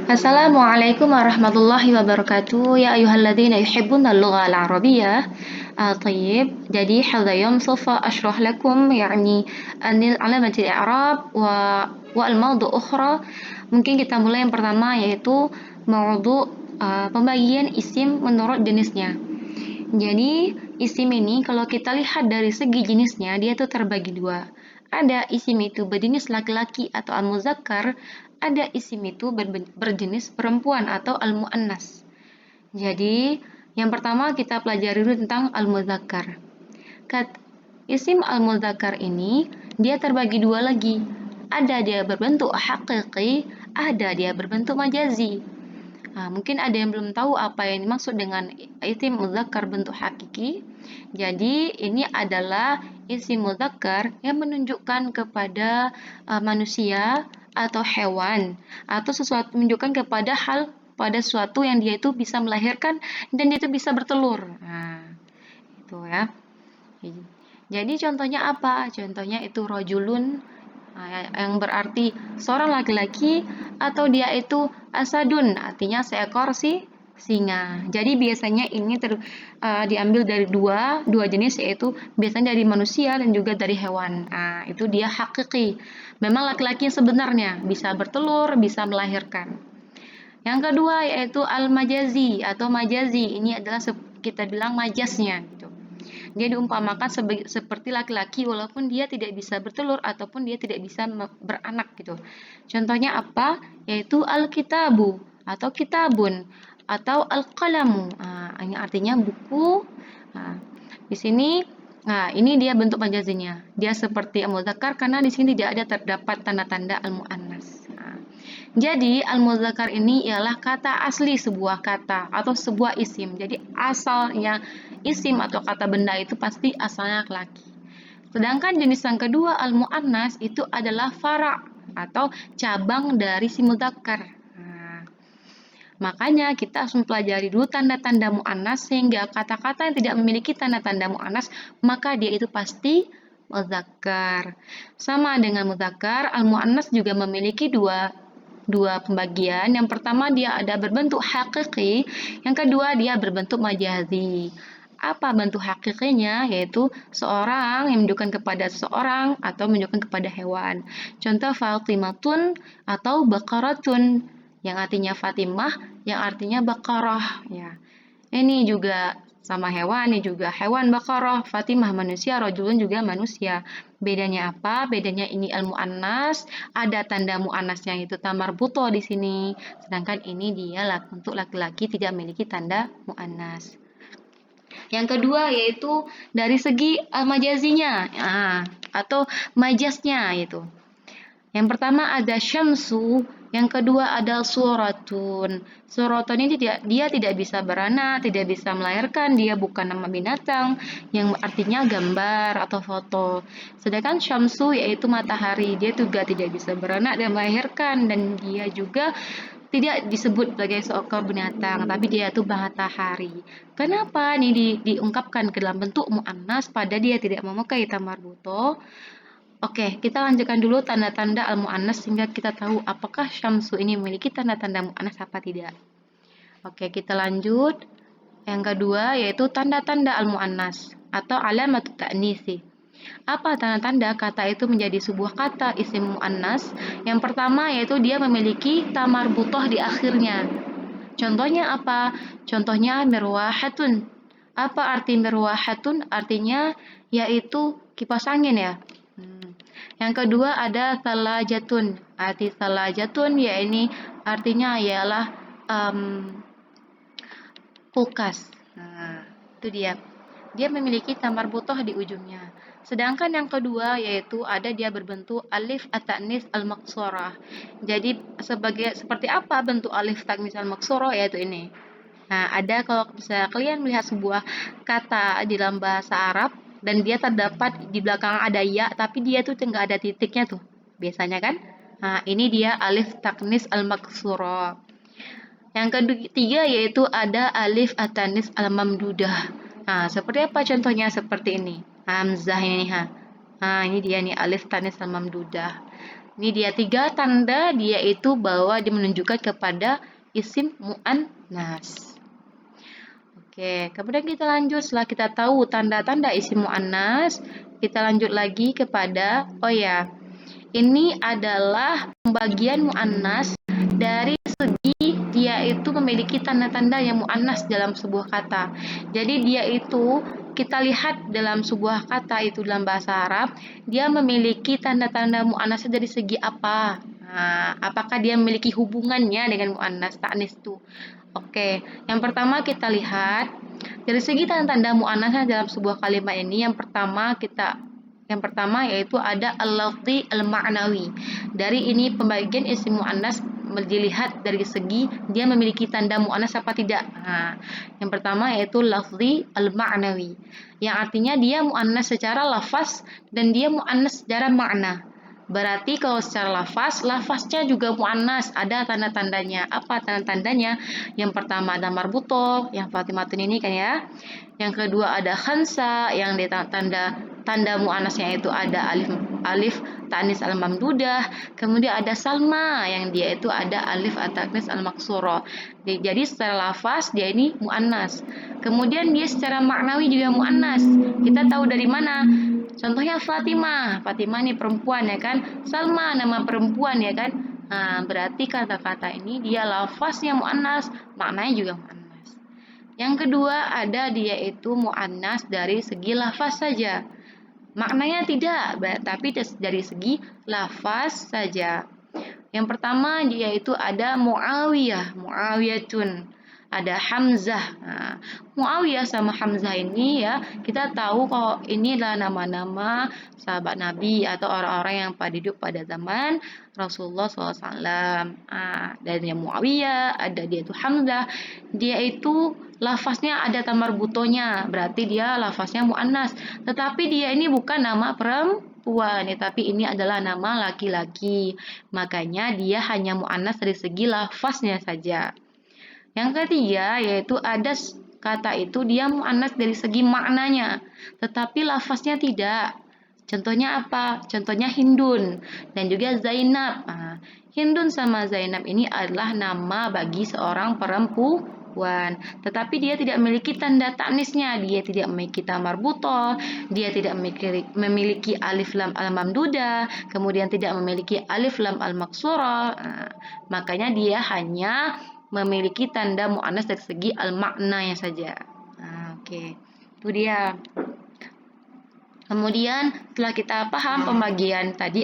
Assalamualaikum warahmatullahi wabarakatuh. Ya ayyuhalladzina yuhibbuna al-lugha al-arabiyyah. طيب jadi هذا يوم سوف أشرح لكم يعني عن علامة الإعراب والموضوع أخرى. Mungkin kita mulai yang pertama yaitu موضوع pembagian isim menurut jenisnya. Jadi isim ini kalau kita lihat dari segi jenisnya dia tuh terbagi dua. Ada isim itu berjenis laki-laki atau al-muzakkar, ada isim itu berjenis perempuan atau al-muannas. Jadi yang pertama kita pelajari dulu tentang al-muzakkar. Isim al-muzakkar ini dia terbagi dua lagi. Ada dia berbentuk hakiki, ada dia berbentuk majazi. Mungkin ada yang belum tahu apa yang dimaksud dengan isim muzakkar bentuk hakiki. Jadi ini adalah isim muzakkar yang menunjukkan kepada manusia atau hewan atau sesuatu menunjukkan kepada hal pada sesuatu yang dia itu bisa melahirkan dan dia itu bisa bertelur. Itu ya. Jadi contohnya apa? Contohnya itu rojulun yang berarti seorang laki-laki atau dia itu asadun artinya seekor singa. Jadi biasanya ini diambil dari dua jenis yaitu biasanya dari manusia dan juga dari hewan. Itu dia hakiki. Memang laki-laki sebenarnya bisa bertelur, bisa melahirkan. Yang kedua yaitu al-majazi atau majazi. Ini adalah kita bilang majasnya gitu. Dia diumpamakan seperti laki-laki walaupun dia tidak bisa bertelur ataupun dia tidak bisa beranak gitu. Contohnya apa? Yaitu al-kitabu atau kitabun atau al-qalamu. Ini artinya buku. Di sini ini dia bentuk majazinya. Dia seperti al-muzakkar karena di sini tidak ada terdapat tanda-tanda al-muannas. Jadi al-muzakkar ini ialah kata asli sebuah kata atau sebuah isim. Jadi asalnya isim atau kata benda itu pasti asalnya laki. Sedangkan jenis yang kedua al-muannas itu adalah fara' atau cabang dari si muzakkar. Makanya kita harus mempelajari dulu tanda-tanda muannas sehingga kata-kata yang tidak memiliki tanda-tanda muannas maka dia itu pasti muzakkar. Sama dengan muzakkar, al-muannas juga memiliki dua pembagian. Yang pertama dia ada berbentuk hakiki, yang kedua dia berbentuk majazi. Apa bentuk hakikinya? Yaitu seorang yang menunjukkan kepada seseorang atau menunjukkan kepada hewan. Contoh Fatimatun atau Baqaratun yang artinya Fatimah, yang artinya Baqarah ya. Ini juga sama hewan, ini juga hewan Baqarah, Fatimah manusia, rojulun juga manusia. Bedanya apa? Bedanya ini al-muannas, ada tanda muannasnya itu tamarbuto di sini. Sedangkan ini dia untuk laki-laki tidak memiliki tanda muannas. Yang kedua yaitu dari segi majazinya atau majasnya itu. Yang pertama ada syamsu, yang kedua ada suratun. Suratun ini dia tidak bisa beranak, tidak bisa melahirkan, dia bukan nama binatang yang artinya gambar atau foto. Sedangkan syamsu yaitu matahari, dia juga tidak bisa beranak dan melahirkan dan dia juga tidak disebut sebagai seekor binatang, tapi dia itu matahari. Kenapa ini diungkapkan ke dalam bentuk muannas pada dia tidak memakai tamarbuto? Oke, kita lanjutkan dulu tanda-tanda al-mu'annas sehingga kita tahu apakah syamsu ini memiliki tanda-tanda mu'annas apa tidak. Oke, kita lanjut. Yang kedua yaitu tanda-tanda al-mu'annas atau alamatut ta'nisi. Apa tanda-tanda kata itu menjadi sebuah kata isim mu'annas? Yang pertama yaitu dia memiliki tamarbutoh di akhirnya. Contohnya apa? Contohnya mirwahatun. Apa arti mirwahatun? Artinya yaitu kipas angin ya. Yang kedua ada salajatun. Arti salajatun ya ini artinya ialah kulkas. Itu dia. Dia memiliki tamarbutoh di ujungnya. Sedangkan yang kedua yaitu ada dia berbentuk alif at-ta'nis al-maqsurah. Jadi seperti apa bentuk alif ta'nis al-maqsurah yaitu ini. Ada kalau misalnya kalian melihat sebuah kata di dalam bahasa Arab dan dia terdapat di belakang ada ya, tapi dia tuh nggak ada titiknya tuh, biasanya kan? Ini dia alif taknis al-maksurah. Yang ketiga yaitu ada alif atanis al-mamdudah. Seperti apa contohnya? Seperti ini. Hamzah ini Ini dia nih alif tanis al-mamdudah. Ini dia 3 tanda dia itu bahwa dia menunjukkan kepada isim muannas. Oke, kemudian kita lanjut setelah kita tahu tanda-tanda isim muannas, kita lanjut lagi kepada ini adalah pembagian muannas dari segi dia itu memiliki tanda-tanda yang muannas dalam sebuah kata. Jadi dia itu kita lihat dalam sebuah kata itu dalam bahasa Arab, dia memiliki tanda-tanda muannas dari segi apa? Nah, apakah dia memiliki hubungannya dengan muannas ta'nis itu? Oke, yang pertama kita lihat dari segi tanda-tanda muannasnya dalam sebuah kalimat ini yang pertama yaitu ada al-lafzi al-ma'nawi. Dari ini pembagian isim muannas dilihat dari segi dia memiliki tanda muannas apa tidak. Nah, yang pertama yaitu lafzi al-ma'nawi. Yang artinya dia muannas secara lafaz dan dia muannas secara makna. Berarti kalau secara lafaznya juga muannas, ada tanda-tandanya. Apa tanda-tandanya? Yang pertama ada marbutoh, yang Fatimatun ini kan ya. Yang kedua ada khansa, yang di tanda muannasnya itu ada alif ta'nis al-mamdudah. Kemudian ada salma, yang dia itu ada alif at-ta'nis al-maksurah. Jadi secara lafaz dia ini muannas. Kemudian dia secara maknawi juga muannas. Kita tahu dari mana? Contohnya Fatimah. Fatimah ini perempuan ya kan. Salma nama perempuan ya kan. Nah, berarti kata-kata ini dia lafaznya muannas, maknanya juga muannas. Yang kedua ada dia itu muannas dari segi lafaz saja. Maknanya tidak, tapi dari segi lafaz saja. Yang pertama dia itu ada Muawiyah, Muawiyatun. Ada Hamzah. Nah, Muawiyah sama Hamzah ini ya, kita tahu kalau ini adalah nama-nama sahabat Nabi atau orang-orang yang hidup pada zaman Rasulullah SAW. Dan yang Muawiyah, ada dia itu Hamzah. Dia itu lafaznya ada tamar butonya, berarti dia lafaznya muannas. Tetapi dia ini bukan nama perempuan, tapi ini adalah nama laki-laki. Makanya dia hanya muannas dari segi lafaznya saja. Yang ketiga yaitu ada kata itu dia muannas dari segi maknanya, tetapi lafaznya tidak. Contohnya apa? Contohnya Hindun dan juga Zainab. Hindun sama Zainab ini adalah nama bagi seorang perempuan, tetapi dia tidak memiliki tanda ta'nisnya, dia tidak memiliki tamar butoh, dia tidak memiliki alif lam al mamdudah, kemudian tidak memiliki alif lam al maksurah. Makanya dia hanya memiliki tanda muannas dari segi al-maknanya saja. Oke. Itu dia. Kemudian setelah kita paham pembagian tadi,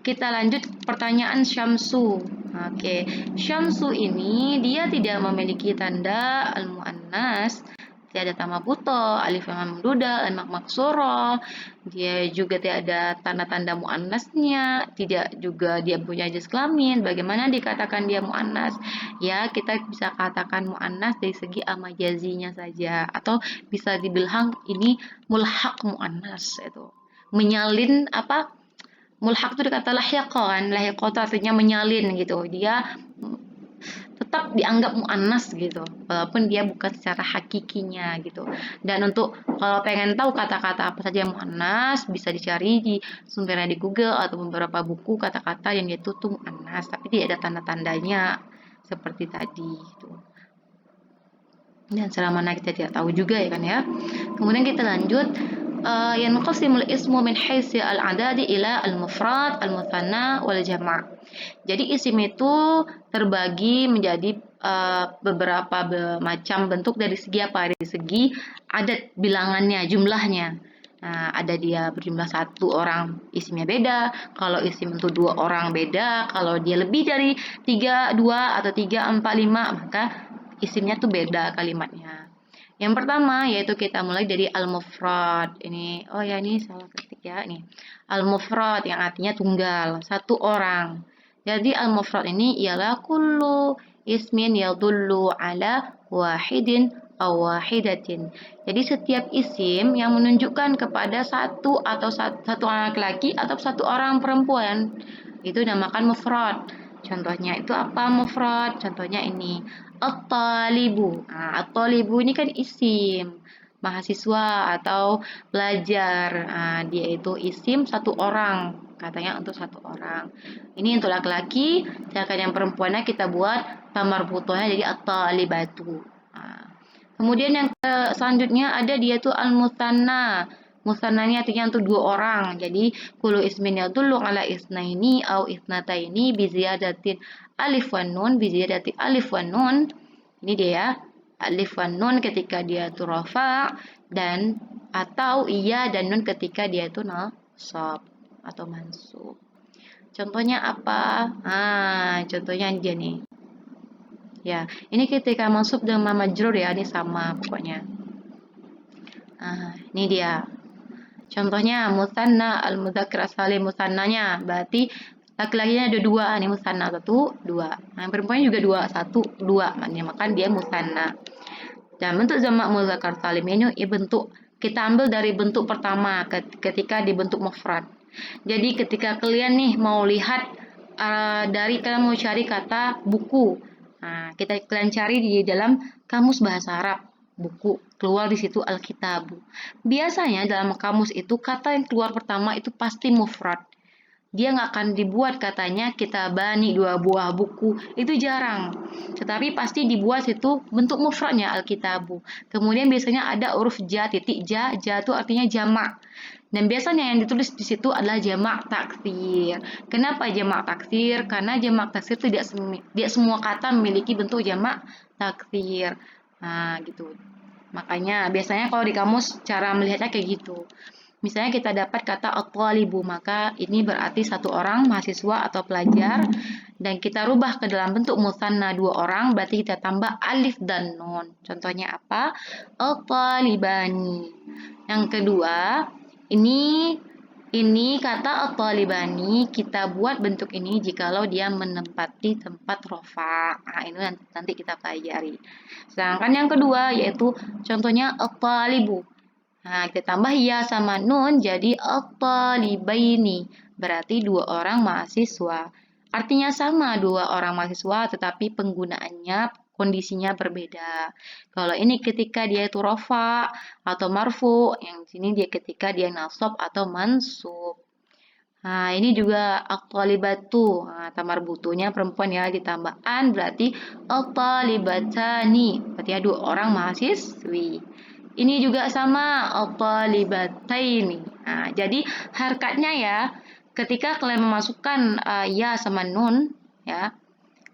kita lanjut pertanyaan Syamsu. Oke. Syamsu ini dia tidak memiliki tanda al-muannas. Tidak ada tamah butoh, alif lam mamdudah, alif maksuro. Dia juga tidak ada tanda-tanda muannasnya, tidak juga dia punya jenis kelamin. Bagaimana dikatakan dia muannas? Ya, kita bisa katakan muannas dari segi al-majazinya saja, atau bisa dibilang ini mulhaq muannas itu. Menyalin apa? Mulhaq itu dikata lahiqa kan, lahiqa itu artinya menyalin gitu. Dia tetap dianggap muannas gitu, walaupun dia bukan secara hakikinya gitu. Dan untuk kalau pengen tahu kata-kata apa saja yang muannas, bisa dicari di sumbernya di Google atau beberapa buku kata-kata yang dia tuh muannas, tapi tidak ada tanda-tandanya seperti tadi gitu. Dan selama mana kita tidak tahu juga ya kan ya. Kemudian kita lanjut yanqasimul ismu min haitsi al-adadi ila al-mufrad, al-mutsanna wal jama'. Jadi isim itu terbagi menjadi beberapa macam bentuk dari segi apa? Dari segi adat bilangannya, jumlahnya. Nah, ada dia berjumlah 1 orang, isimnya beda. Kalau isim untuk 2 orang beda. Kalau dia lebih dari 3, 2 atau 3, 4, 5, maka isimnya tuh beda kalimatnya. Yang pertama yaitu kita mulai dari al-mufrad. Ini ini salah ketik ya nih. Al-mufrad yang artinya tunggal, 1 orang. Jadi al-mufrad ini ialah kullu ismin yadullu ala wahidin aw wahidatin. Jadi setiap isim yang menunjukkan kepada satu orang laki-laki atau 1 orang perempuan itu dinamakan mufrad. Contohnya itu apa mufrad? Contohnya ini at-talibu. At-talibu ini kan isim mahasiswa atau pelajar. Dia itu isim 1 orang. katanya untuk satu orang. Ini untuk laki-laki, sedangkan yang perempuannya kita buat tamarbutohnya jadi at-talibatu. Kemudian yang selanjutnya ada dia tuh al-musanna. Musanna ini artinya untuk dua orang. Jadi kullu ismin yadullu ala isnaini au isnataini bi ziyadatin alif wan nun, bi ziyadati alif wan nun. Ini dia ya. Alif wan nun ketika dia itu rafa dan atau iya dan nun ketika dia itu nasab atau mansub. Contohnya apa? Contohnya dia nih. Ya, ini ketika mansub dengan majrur ya, ini sama pokoknya. Ini dia. Contohnya musanna al-mudzakkar as-salim, musannanya berarti laki-lakinya ada dua, nih musanna satu, dua. Nah, perempuan juga dua, satu, dua, makanya maka dia musanna. Dan bentuk jamak mudzakkar salim ini bentuk kita ambil dari bentuk pertama ketika dibentuk mufrad. Jadi ketika kalian nih mau lihat dari kalian mau cari kata buku, kalian cari di dalam kamus bahasa Arab buku, keluar di situ Alkitabu. Biasanya dalam kamus itu kata yang keluar pertama itu pasti mufrad. Dia nggak akan dibuat katanya kitabani dua buah buku, itu jarang. Tetapi pasti dibuat situ bentuk mufradnya Alkitabu. Kemudian biasanya ada huruf ja, titik ja itu artinya jamak. Dan biasanya yang ditulis di situ adalah jamak taksir. Kenapa jamak taksir? Karena jamak taksir tidak semua kata memiliki bentuk jamak taksir. Gitu. Makanya biasanya kalau di kamus cara melihatnya kayak gitu. Misalnya kita dapat kata at-thalibu, maka ini berarti satu orang mahasiswa atau pelajar, dan kita rubah ke dalam bentuk musanna dua orang, berarti kita tambah alif dan nun. Contohnya apa? At-talibani. Yang kedua, ini kata at-talibani kita buat bentuk ini jikalau dia menempati tempat rofa. Ini nanti kita pelajari. Sedangkan yang kedua yaitu contohnya at-talibu. Kita tambah ya sama nun jadi at-talibaini. Berarti dua orang mahasiswa. Artinya sama dua orang mahasiswa tetapi penggunaannya kondisinya berbeda. Kalau ini ketika dia itu rofa atau marfu, yang sini dia ketika dia nasab atau mansub. Ini juga at-talibatu. Tamar butuhnya perempuan ya ditambah an berarti at-talibatani. Berarti ya dua orang mahasiswi. Ini juga sama at-talibataini. Jadi harkatnya ya ketika kalian memasukkan ya sama nun ya.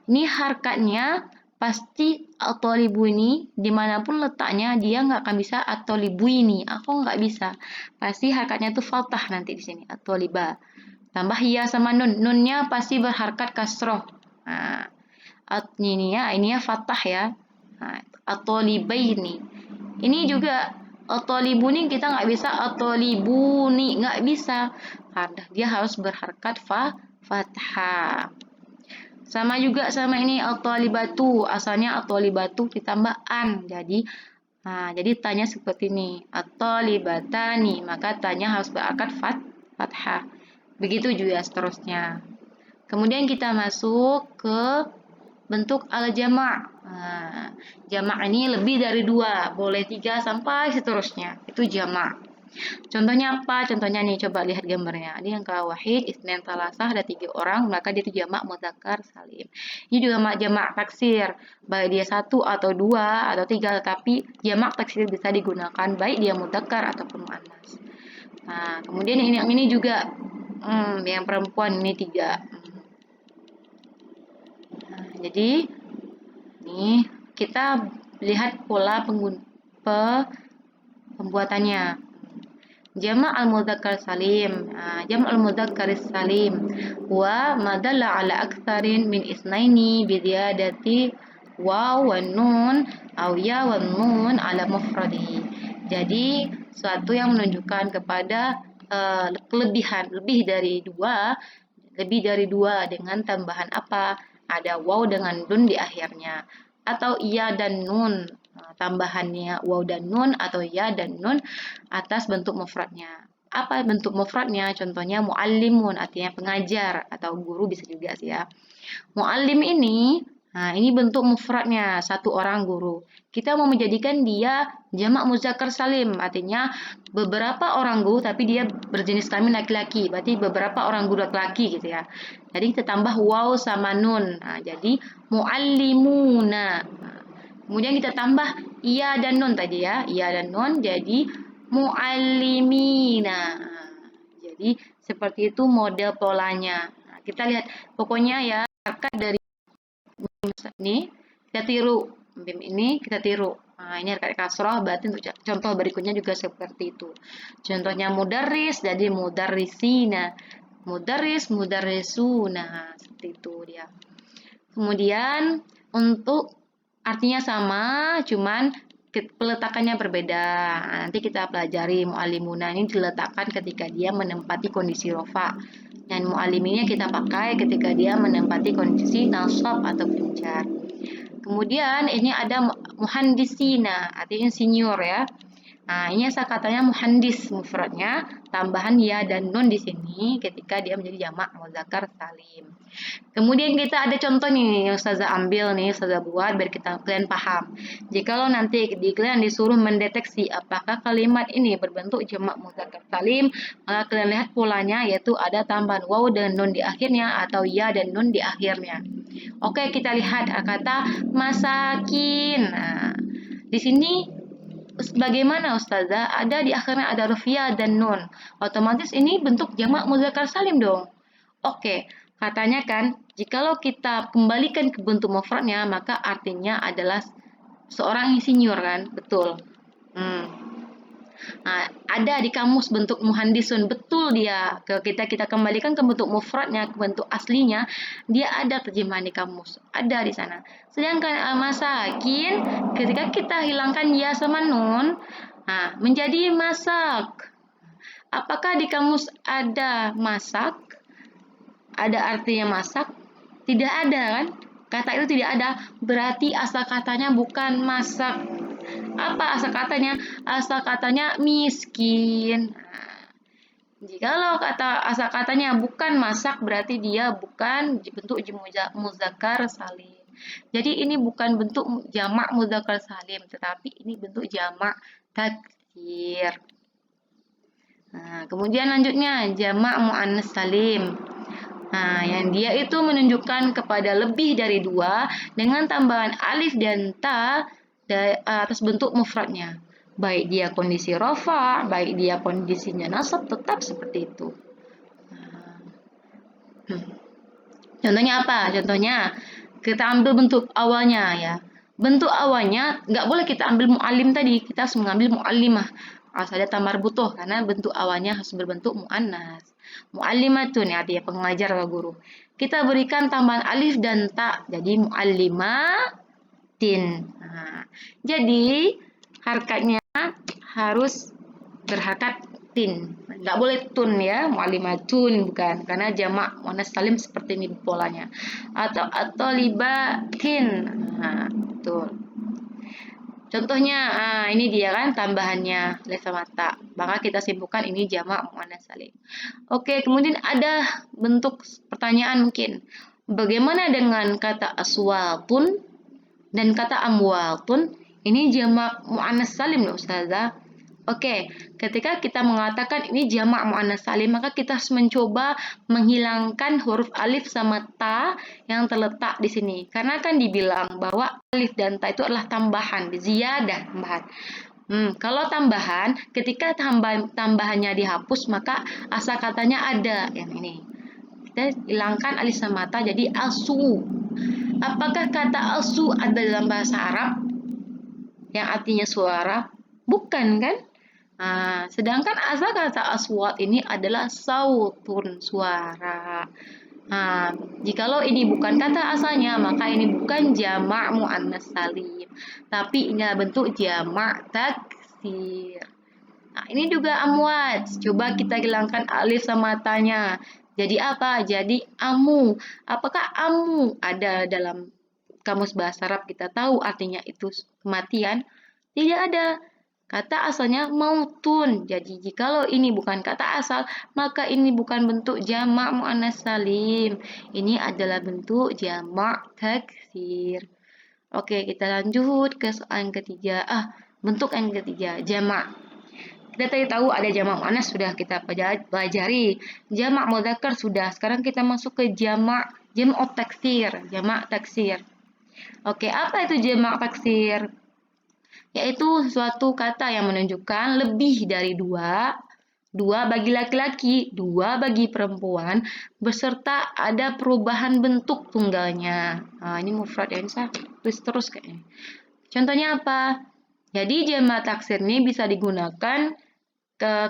Ini harkatnya pasti at-talibu ini dimanapun letaknya dia nggak akan bisa at-talibu ini. Aku nggak bisa. Pasti harkatnya itu fathah nanti di sini at-taliba. Tambah ya sama nun. Nunnya pasti berharkat kasroh. Ini ya fathah ya. At-talibaini. Ini juga at-talibuni kita nggak bisa at-talibuni, nggak bisa. Karena dia harus berharkat fathah. Sama juga sama ini at-talibatu. Asalnya at-talibatu ditambah an. Jadi tanya seperti ini. At-talibatani. Maka tanya harus berharkat fathah. Begitu juga seterusnya. Kemudian kita masuk ke bentuk al-jama'. Jama' ini lebih dari dua, boleh 3 sampai seterusnya. Itu jama'. Contohnya apa? Contohnya nih, coba lihat gambarnya. Ini yang wahid, isnen talasah, ada 3 orang, maka dia itu jama' mudzakkar salim. Ini juga jama' taksir, baik dia 1 atau 2 atau 3, tetapi jama' taksir bisa digunakan baik dia mudzakkar ataupun muannas. Kemudian ini juga yang perempuan ini 3. Jadi nih kita lihat pola pembuatannya. Jama' al-mudzakkar salim. Jama' al-mudzakkar salim wa madalla ala aktsarin min isnaini bi ziyadati waw wan nun aw ya wan nun ala mufradi. Jadi suatu yang menunjukkan kepada kelebihan lebih dari dua dengan tambahan apa? Ada waw dengan nun di akhirnya atau iya dan nun tambahannya waw dan nun atau ya dan nun atas bentuk mufradnya. Apa bentuk mufradnya? Contohnya muallimun artinya pengajar atau guru bisa juga sih ya. Muallim ini Nah, ini bentuk mufradnya, satu orang guru. Kita mau menjadikan dia jamak muzakkar salim, artinya beberapa orang guru tapi dia berjenis kelamin laki-laki, berarti beberapa orang guru laki-laki gitu ya. Jadi kita tambah waw sama nun. Nah, jadi muallimuna. Nah, kemudian kita tambah iya dan nun tadi ya, iya dan nun jadi muallimina. Nah, jadi seperti itu model polanya. Nah, kita lihat pokoknya ya harkat dari ini kita tiru, BIM ini kita tiru. Nah, ini harkat kasroh, berarti untuk contoh berikutnya juga seperti itu. Contohnya mudarris, jadi mudarrisina. Mudarris, mudarrisuna. Seperti itu dia. Kemudian untuk artinya sama, cuman peletakannya berbeda. Nah, nanti kita pelajari mu'alimuna ini diletakkan ketika dia menempati kondisi rofa. Dan mu'aliminya kita pakai ketika dia menempati kondisi nasab atau jar. Kemudian ini ada muhandisina, artinya insinyur ya. Nah, ini asal katanya muhandis mufradnya, tambahan ya dan nun di sini ketika dia menjadi jamak muzakkar salim. Kemudian kita ada contoh nih yang Ustazah ambil nih, Ustazah buat biar kalian paham. Jikalau nanti kalian disuruh mendeteksi apakah kalimat ini berbentuk jamak muzakkar salim, maka kalian lihat polanya yaitu ada tambahan waw dan nun di akhirnya atau ya dan nun di akhirnya. Oke, kita lihat kata masakin. Nah, di sini bagaimana Ustazah? Ada di akhirnya ada huruf ya dan nun. Otomatis ini bentuk jamak muzakkar salim dong. Oke, katanya kan jikalau kita kembalikan ke bentuk mufradnya maka artinya adalah seorang insinyur kan? Betul. Hmm. Nah, ada di kamus bentuk muhandisun, betul dia. Kita kembalikan ke bentuk mufradnya, ke bentuk aslinya, dia ada terjemahan di kamus, ada di sana. Sedangkan masakin, ketika kita hilangkan ya sama nun, nah, menjadi masak. Apakah di kamus ada masak? Ada artinya masak? Tidak ada kan? Kata itu tidak ada, berarti asal katanya bukan masak. Apa asal katanya? Asal katanya miskin. Nah, jikalau kata asal katanya bukan masak, berarti dia bukan bentuk muzakkar salim. Jadi ini bukan bentuk jamak muzakkar salim, tetapi ini bentuk jamak taksir. Nah, kemudian lanjutnya jamak muannas salim. Nah, yang dia itu menunjukkan kepada lebih dari dua dengan tambahan alif dan ta atas bentuk mufradnya. Baik dia kondisi rofa, baik dia kondisinya nasab, tetap seperti itu. Contohnya apa? Contohnya kita ambil bentuk awalnya ya. Bentuk awalnya nggak boleh kita ambil mu'alim tadi, kita harus mengambil mu'alimah. Harus ada tamar butuh karena bentuk awalnya harus berbentuk mu'annas. Mu'allimatun ya artinya pengajar atau guru. Kita berikan tambahan alif dan ta, jadi mu'allimatin. Nah, jadi harkatnya harus berharkat tin. Nggak boleh tun ya, mu'allimatun bukan, karena jamak muannas salim seperti ini polanya. Atau libatin. Nah, betul. Contohnya, ini dia kan tambahannya lesa mata. Maka kita simpulkan ini jamak muannas salim. Oke, kemudian ada bentuk pertanyaan mungkin. Bagaimana dengan kata aswatun dan kata amwatun? Ini jamak muannas salim loh Ustazah. Oke, ketika kita mengatakan ini jamak muannas salim, maka kita harus mencoba menghilangkan huruf alif sama ta yang terletak di sini. Karena kan dibilang bahwa alif dan ta itu adalah tambahan, ziyadah tambahan. Kalau tambahan, ketika tambahannya dihapus, maka asal katanya ada yang ini. Kita hilangkan alif sama ta jadi asu. Apakah kata asu ada dalam bahasa Arab yang artinya suara? Bukan kan? Nah, sedangkan asal kata aswat ini adalah sautun, suara. Nah, jikalau ini bukan kata asalnya, maka ini bukan jamak muannas salim, tapi ini bentuk jamak taksir. Nah, ini juga amwat. Coba kita hilangkan alif sama tanya. Jadi apa? Jadi amu. Apakah amu ada dalam kamus bahasa Arab kita tahu artinya itu kematian? Tidak ada. Kata asalnya mautun. Jadi jikalau ini bukan kata asal, maka ini bukan bentuk jamak muannas salim. Ini adalah bentuk jamak taksir. Oke, kita lanjut ke soal yang ketiga. Bentuk yang ketiga, jamak. Kita tadi tahu ada jamak muannas sudah kita pelajari. Jamak mudzakkar sudah. Sekarang kita masuk ke jamak taksir, jamak taksir. Oke, apa itu jamak taksir? Yaitu suatu kata yang menunjukkan lebih dari dua, dua bagi laki-laki, dua bagi perempuan, beserta ada perubahan bentuk tunggalnya. Nah, ini mufrad ya, ini saya tulis terus kayaknya. Contohnya apa? Jadi jamak taksir ini bisa digunakan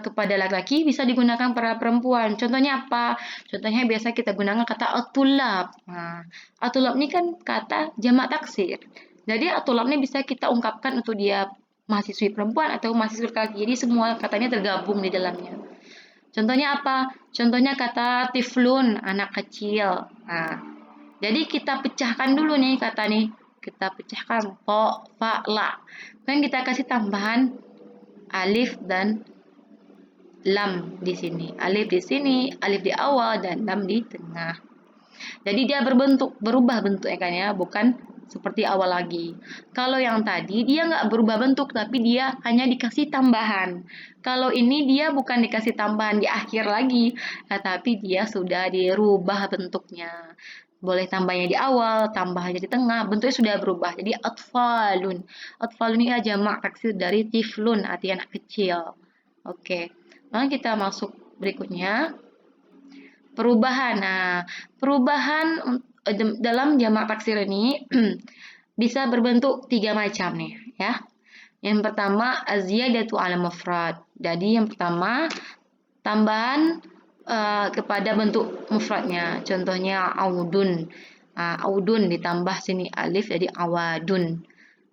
kepada laki-laki, bisa digunakan pada perempuan. Contohnya apa? Contohnya biasa kita gunakan kata atulab. Nah, atulab ini kan kata jamak taksir. Jadi atulab ini bisa kita ungkapkan untuk dia mahasiswi perempuan atau mahasiswi laki-laki. Jadi semua katanya tergabung di dalamnya. Contohnya apa? Contohnya kata tiflun, anak kecil. Nah, jadi kita pecahkan dulu nih kata nih. Kita pecahkan to, fa, la. Kan kita kasih tambahan alif dan lam di sini. Alif di sini, alif di awal dan lam di tengah. Jadi dia berubah bentuknya kan ya, bukan seperti awal lagi. Kalau yang tadi dia nggak berubah bentuk, tapi dia hanya dikasih tambahan. Kalau ini dia bukan dikasih tambahan di akhir lagi, tapi dia sudah dirubah bentuknya. Boleh tambahnya di awal, tambahnya di tengah, bentuknya sudah berubah. Jadi atfalun. Atfalun ini jamak taksir dari tiflun, artinya anak kecil. Oke. Nah, kita masuk berikutnya. Perubahan. Nah, perubahan dalam jamak taksir ini bisa berbentuk 3 macam nih, ya. Yang pertama, az-ziyadatu 'ala mufrad. Jadi yang pertama, tambahan kepada bentuk mufradnya. Contohnya audun. Audun ditambah sini alif jadi awadun.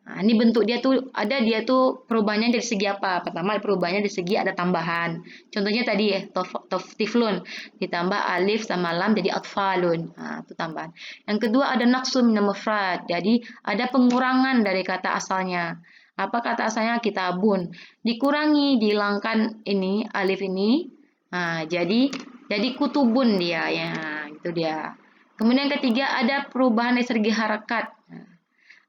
Nah, ini bentuk dia tuh perubahannya dari segi apa? Pertama perubahannya dari segi ada tambahan. Contohnya tadi ya, tiflun ditambah alif sama lam jadi atfalun. Nah, itu tambahan. Yang kedua ada naqsun min mufrad. Jadi ada pengurangan dari kata asalnya. Apa kata asalnya? Kitabun. Dikurangi, dihilangkan ini alif ini. Nah, jadi kutubun dia ya, gitu dia. Kemudian yang ketiga ada perubahan dari segi harakat. Nah,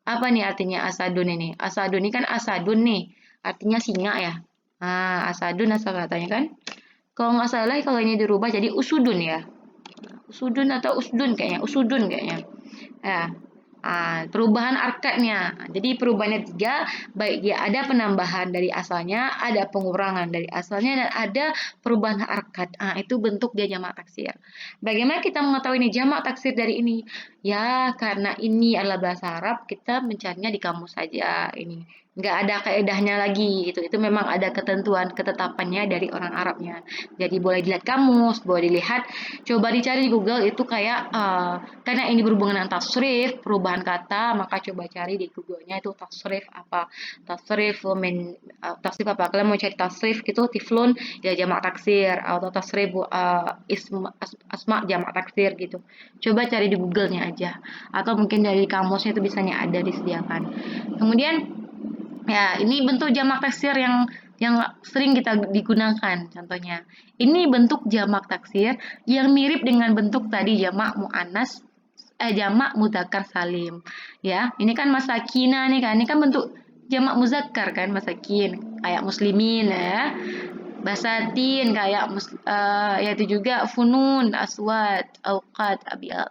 apa nih artinya asadun ini? Asadun ini kan asadun nih, artinya singa ya. Nah, asadun asal katanya kan. Kalau nggak salah kalau ini dirubah jadi usudun ya. Usudun atau usdun kayaknya, usudun kayaknya. Ya. Perubahan arkadnya. Jadi perubahannya 3, baik dia ada penambahan dari asalnya, ada pengurangan dari asalnya, dan ada perubahan arkad. Itu bentuk dia jamak taksir. Bagaimana kita mengetahui ini jamak taksir dari ini? Ya, karena ini adalah bahasa Arab, kita mencarinya di kamus saja ini. Nggak ada kaedahnya lagi gitu. Itu memang ada ketentuan ketetapannya dari orang Arabnya. Jadi boleh dilihat kamus, boleh dilihat, coba dicari di Google itu kayak karena ini berhubungan dengan tasrif, perubahan kata, maka coba cari di Google-nya itu tasrif apa. Tasrif apa? Kalian mau cari tasrif gitu, tiflun ya jamak taksir atau tasrif asma jamak taksir gitu. Coba cari di Google-nya aja. Atau mungkin dari kamusnya itu bisanya ada disediakan. Kemudian ya, ini bentuk jamak taksir yang sering kita digunakan contohnya. Ini bentuk jamak taksir yang mirip dengan bentuk tadi jamak muannas jamak mudzakkar salim. Ya, ini kan masakina nih kan. Ini kan bentuk jamak muzakkar kan masakin kayak muslimin ya. Basatin kayak yaitu juga funun, aswad, auqat, abiyat.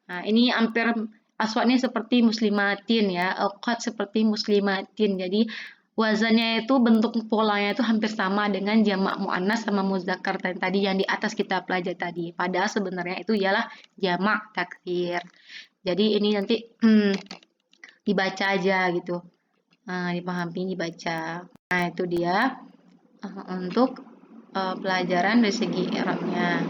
Nah, ini hampir aswadnya seperti muslimatin ya, auqat seperti muslimatin. Jadi wazannya itu bentuk polanya itu hampir sama dengan jamak muannas sama muzakkar tadi yang di atas kita pelajari tadi. Padahal sebenarnya itu ialah jamak taksir. Jadi ini nanti dibaca aja gitu. Dipahami, dibaca. Nah, itu dia untuk pelajaran dari segi i'rabnya.